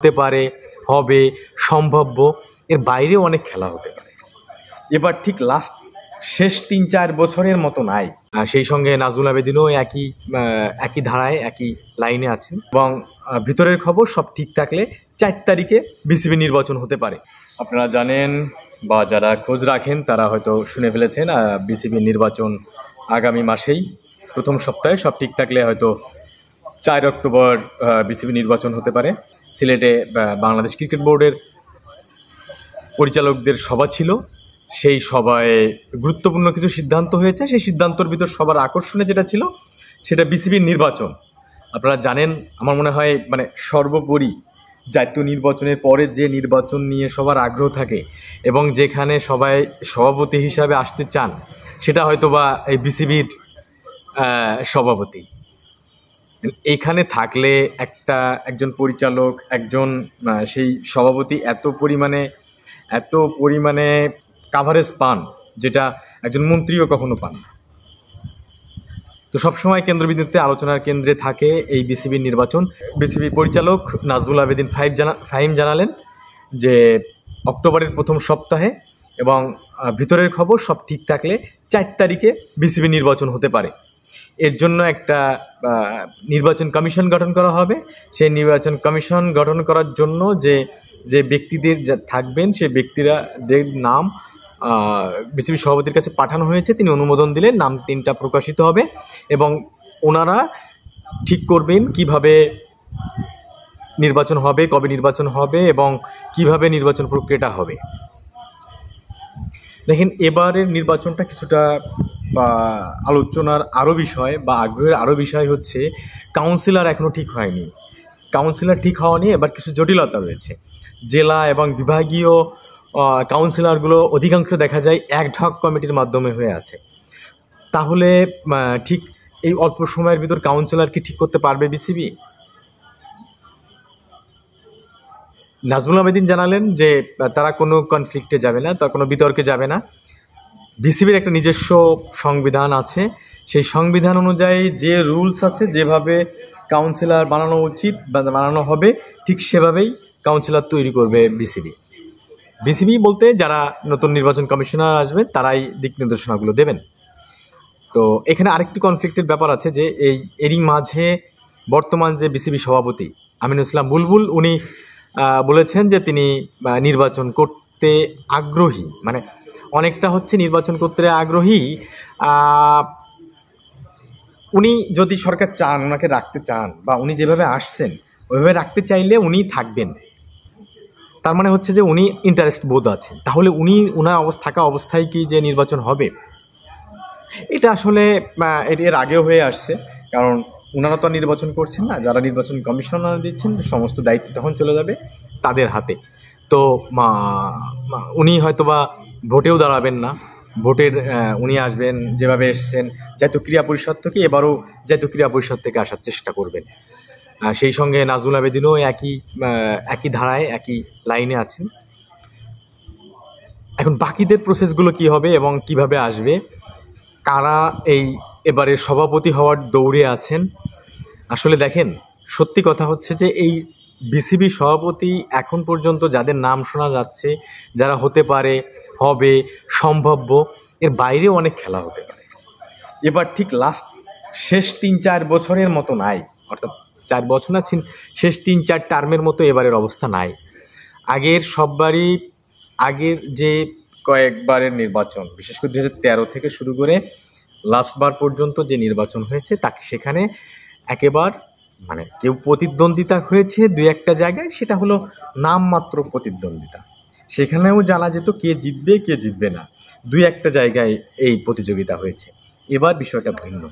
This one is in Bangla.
হতে পারে, হবে, সম্ভাব্য, এর বাইরেও অনেক খেলা হতে পারে। এবার ঠিক শেষ ৩-৪ বছরের মতো নাই। সেই সঙ্গে নাজমুল আবেদিনও একই ধারায় একই লাইনে আছেন এবং ভিতরের খবর সব ঠিক থাকলে ৪ তারিখে বিসিবি নির্বাচন হতে পারে। আপনারা জানেন বা যারা খোঁজ রাখেন তারা হয়তো শুনে ফেলেছেন, বিসিবি নির্বাচন আগামী মাসেই প্রথম সপ্তাহে সব ঠিক থাকলে হয়তো ৪ অক্টোবর বিসিবি নির্বাচন হতে পারে। সিলেটে বাংলাদেশ ক্রিকেট বোর্ডের পরিচালকদের সভা ছিল, সেই সভায় গুরুত্বপূর্ণ কিছু সিদ্ধান্ত হয়েছে। সেই সিদ্ধান্তর ভিতর সবার আকর্ষণে যেটা ছিল সেটা বিসিবির নির্বাচন। আপনারা জানেন, আমার মনে হয় সর্বোপরি জাতীয় নির্বাচনের পরে যে নির্বাচন নিয়ে সবার আগ্রহ থাকে এবং যেখানে সবাই সভাপতি হিসাবে আসতে চান সেটা হয়তোবা এই বিসিবির সভাপতি। এইখানে থাকলে একজন পরিচালক, একজন সেই সভাপতি এত পরিমাণে কাভারেজ পান যেটা একজন মন্ত্রীও কখনো পান না। তো সবসময় কেন্দ্রবিন্দুতে আলোচনার কেন্দ্রে থাকে এই বিসিবির নির্বাচন। বিসিবি পরিচালক নাজমুল আবেদিন ফাহিম জানালেন যে অক্টোবরের প্রথম সপ্তাহে এবং ভিতরের খবর সব ঠিক থাকলে ৪ তারিখে বিসিবি নির্বাচন হতে পারে। এর জন্য একটা নির্বাচন কমিশন গঠন করা হবে। সেই নির্বাচন কমিশন গঠন করার জন্য যে ব্যক্তিদের থাকবেন সেই ব্যক্তিদের নাম বিসিবি সভাপতির কাছে পাঠানো হয়েছে। তিনি অনুমোদন দিলে নাম 3টা প্রকাশিত হবে এবং ওনারা ঠিক করবেন কিভাবে নির্বাচন হবে, কবে নির্বাচন হবে এবং কিভাবে নির্বাচন প্রক্রিয়াটা হবে। দেখেন, এবারের নির্বাচনটা কিছুটা আলোচনার আরও বিষয় বা আগ্রহের আরও বিষয় হচ্ছে কাউন্সিলর এখনও ঠিক হয়নি। কাউন্সিলর ঠিক হওয়া নিয়ে এবার কিছু জটিলতা রয়েছে। জেলা এবং বিভাগীয় কাউন্সিলরগুলো অধিকাংশ দেখা যায় অ্যাডহক কমিটির মাধ্যমে হয়ে আছে। তাহলে ঠিক এই অল্প সময়ের ভিতর কাউন্সিলর কি ঠিক করতে পারবে বিসিবি? নাজমুল আবেদিন জানালেন যে তারা কোনো কনফ্লিক্টে যাবে না, তারা কোনো বিতর্কে যাবে না। বিসিবির একটা নিজস্ব সংবিধান আছে, সেই সংবিধান অনুযায়ী যে রুলস আছে, যেভাবে কাউন্সিলর বানানো উচিত বা বানানো হবে ঠিক সেভাবেই কাউন্সিলর তৈরি করবে বিসিবি। বিসিবি বলতে যারা নতুন নির্বাচন কমিশনার আসবে তারাই দিক নির্দেশনাগুলো দেবেন। তো এখানে আরেকটি কনফ্লিক্টের ব্যাপার আছে যে এরই মাঝে বর্তমান যে বিসিবি সভাপতি আমিনুল ইসলাম বুলবুল, উনি বলেছেন যে তিনি নির্বাচন করতে আগ্রহী, অনেকটা হচ্ছে নির্বাচন করতে আগ্রহী। উনি যদি সরকার চান, ওনাকে রাখতে চান বা উনি যেভাবে আসছেন ওইভাবে রাখতে চাইলে উনি থাকবেন। তার মানে হচ্ছে যে উনি ইন্টারেস্ট বোধ আছেন। তাহলে ওনার থাকা অবস্থায় কি যে নির্বাচন হবে, এটা আসলে এর আগেও হয়ে আসছে। কারণ ওনারা তো নির্বাচন করছেন না, যারা নির্বাচন কমিশনার দিচ্ছেন সমস্ত দায়িত্ব তখন চলে যাবে তাদের হাতে। তো উনি হয়তোবা ভোটেও দাঁড়াবেন না, উনি আসবেন যেভাবে এসেছেন জাতীয় ক্রীড়া পরিষদ থেকে, এবারও জাতীয় ক্রীড়া পরিষদ থেকে আসার চেষ্টা করবেন। সেই সঙ্গে নাজমুল আবেদিনও একই ধারায় একই লাইনে আছেন। এখন বাকিদের প্রসেসগুলো কি হবে এবং কিভাবে আসবে, কারা এবারের সভাপতি হওয়ার দৌড়ে আছেন। আসলে দেখেন, সত্যি কথা হচ্ছে যে এই বিসিবি সভাপতি এখন পর্যন্ত যাদের নাম শোনা যাচ্ছে, যারা হতে পারে, হবে, সম্ভাব্য, এর বাইরেও অনেক খেলা হতে পারে। এবার ঠিক শেষ ৩-৪ বছরের মতো নাই, অর্থাৎ 4 বছর না, শেষ 3-4 টার্মের মতো এবারের অবস্থা নাই। আগের যে কয়েকবারের নির্বাচন, বিশেষ করে 2013 থেকে শুরু করে লাস্টবার পর্যন্ত যে নির্বাচন হয়েছে সেখানে একেবারে কেউ প্রতিদ্বন্দ্বিতা হয়েছে 2-1টা জায়গায়, সেটা হলো নামমাত্র প্রতিদ্বন্দ্বিতা। সেখানেও জানা যেত কে জিতবে কে জিতবে না, 2-1টা জায়গায় এই প্রতিযোগিতা হয়েছে। এবার বিষয়টা ভিন্ন।